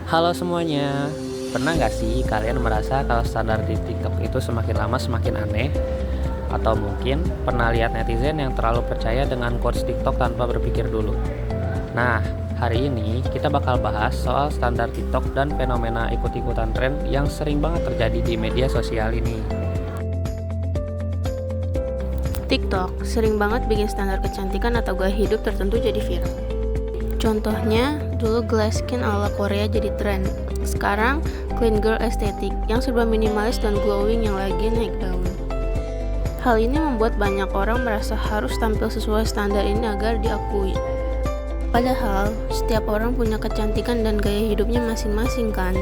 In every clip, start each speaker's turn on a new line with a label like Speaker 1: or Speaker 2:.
Speaker 1: Halo semuanya, pernah nggak sih kalian merasa kalau standar di TikTok itu semakin lama semakin aneh? Atau mungkin pernah lihat netizen yang terlalu percaya dengan quotes TikTok tanpa berpikir dulu? Nah, hari ini kita bakal bahas soal standar TikTok dan fenomena ikut-ikutan tren yang sering banget terjadi di media sosial ini.
Speaker 2: TikTok sering banget bikin standar kecantikan atau gaya hidup tertentu jadi viral. Contohnya, dulu glass skin ala Korea jadi tren. Sekarang, clean girl estetik yang serba minimalis dan glowing yang lagi naik daun. Hal ini membuat banyak orang merasa harus tampil sesuai standar ini agar diakui. Padahal, setiap orang punya kecantikan dan gaya hidupnya masing-masing kan.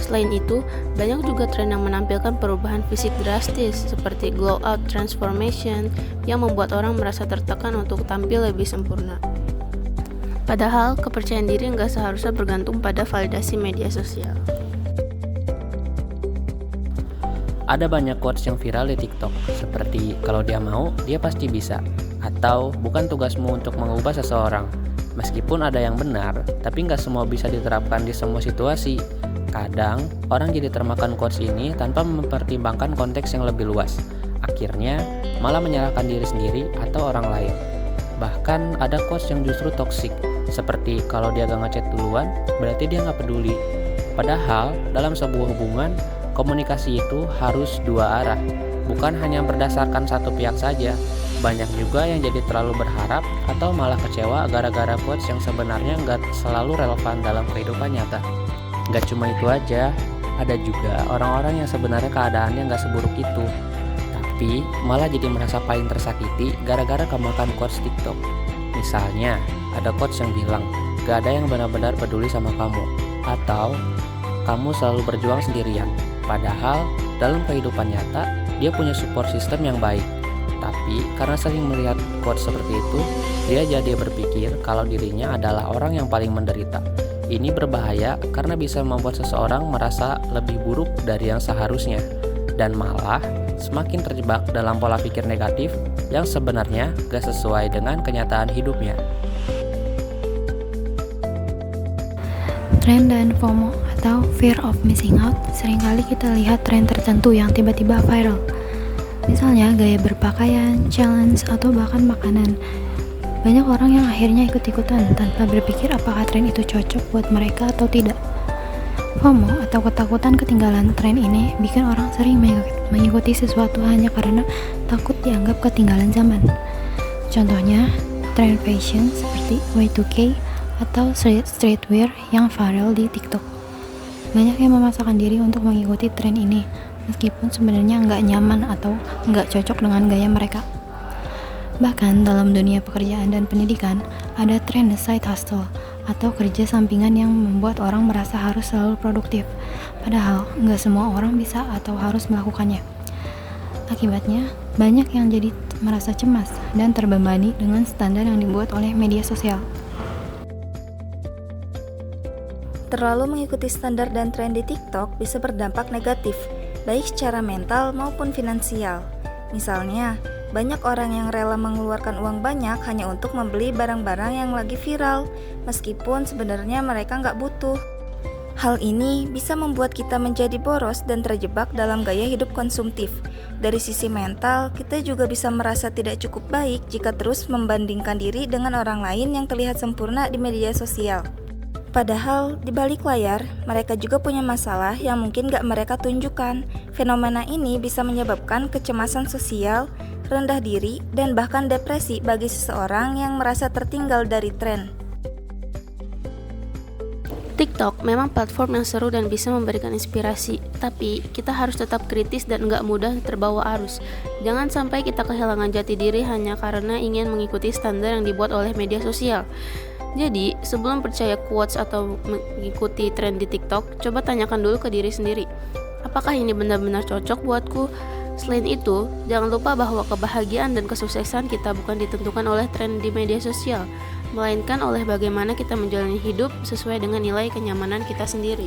Speaker 2: Selain itu, banyak juga tren yang menampilkan perubahan fisik drastis seperti glow up transformation yang membuat orang merasa tertekan untuk tampil lebih sempurna. Padahal, kepercayaan diri nggak seharusnya bergantung pada validasi media sosial.
Speaker 1: Ada banyak quotes yang viral di TikTok, seperti kalau dia mau, dia pasti bisa, atau bukan tugasmu untuk mengubah seseorang. Meskipun ada yang benar, tapi nggak semua bisa diterapkan di semua situasi. Kadang, orang jadi termakan quotes ini tanpa mempertimbangkan konteks yang lebih luas. Akhirnya, malah menyalahkan diri sendiri atau orang lain. Bahkan ada quotes yang justru toksik, seperti kalau dia gak ngechat duluan, berarti dia gak peduli. Padahal, dalam sebuah hubungan, komunikasi itu harus dua arah, bukan hanya berdasarkan satu pihak saja. Banyak juga yang jadi terlalu berharap atau malah kecewa gara-gara quotes yang sebenarnya nggak selalu relevan dalam kehidupan nyata. Nggak cuma itu aja, ada juga orang-orang yang sebenarnya keadaannya nggak seburuk itu, tapi malah jadi merasa paling tersakiti gara-gara kemakan quotes TikTok. Misalnya, ada quotes yang bilang, gak ada yang benar-benar peduli sama kamu, atau kamu selalu berjuang sendirian. Padahal, dalam kehidupan nyata, dia punya support system yang baik. Tapi, karena sering melihat quotes seperti itu, dia jadi berpikir kalau dirinya adalah orang yang paling menderita. Ini berbahaya karena bisa membuat seseorang merasa lebih buruk dari yang seharusnya, dan malah semakin terjebak dalam pola pikir negatif yang sebenarnya gak sesuai dengan kenyataan hidupnya.
Speaker 3: Tren dan FOMO atau Fear of Missing Out, seringkali kita lihat tren tertentu yang tiba-tiba viral. Misalnya gaya berpakaian, challenge, atau bahkan makanan. Banyak orang yang akhirnya ikut-ikutan tanpa berpikir apakah tren itu cocok buat mereka atau tidak. FOMO atau ketakutan ketinggalan tren ini bikin orang sering mengikuti sesuatu hanya karena takut dianggap ketinggalan zaman. Contohnya, tren fashion seperti Y2K atau streetwear yang viral di TikTok. Banyak yang memaksakan diri untuk mengikuti tren ini, meskipun sebenarnya nggak nyaman atau nggak cocok dengan gaya mereka. Bahkan dalam dunia pekerjaan dan pendidikan, ada tren side hustle atau kerja sampingan yang membuat orang merasa harus selalu produktif. Padahal nggak semua orang bisa atau harus melakukannya. Akibatnya, banyak yang jadi merasa cemas dan terbebani dengan standar yang dibuat oleh media sosial.
Speaker 4: Terlalu mengikuti standar dan tren di TikTok bisa berdampak negatif, baik secara mental maupun finansial. Misalnya, banyak orang yang rela mengeluarkan uang banyak hanya untuk membeli barang-barang yang lagi viral, meskipun sebenarnya mereka nggak butuh. Hal ini bisa membuat kita menjadi boros dan terjebak dalam gaya hidup konsumtif. Dari sisi mental, kita juga bisa merasa tidak cukup baik jika terus membandingkan diri dengan orang lain yang terlihat sempurna di media sosial. Padahal, di balik layar, mereka juga punya masalah yang mungkin gak mereka tunjukkan. Fenomena ini bisa menyebabkan kecemasan sosial, rendah diri, dan bahkan depresi bagi seseorang yang merasa tertinggal dari tren.
Speaker 2: TikTok memang platform yang seru dan bisa memberikan inspirasi, tapi kita harus tetap kritis dan gak mudah terbawa arus. Jangan sampai kita kehilangan jati diri hanya karena ingin mengikuti standar yang dibuat oleh media sosial. Jadi, sebelum percaya quotes atau mengikuti tren di TikTok, coba tanyakan dulu ke diri sendiri. Apakah ini benar-benar cocok buatku? Selain itu, jangan lupa bahwa kebahagiaan dan kesuksesan kita bukan ditentukan oleh tren di media sosial, melainkan oleh bagaimana kita menjalani hidup sesuai dengan nilai kenyamanan kita sendiri.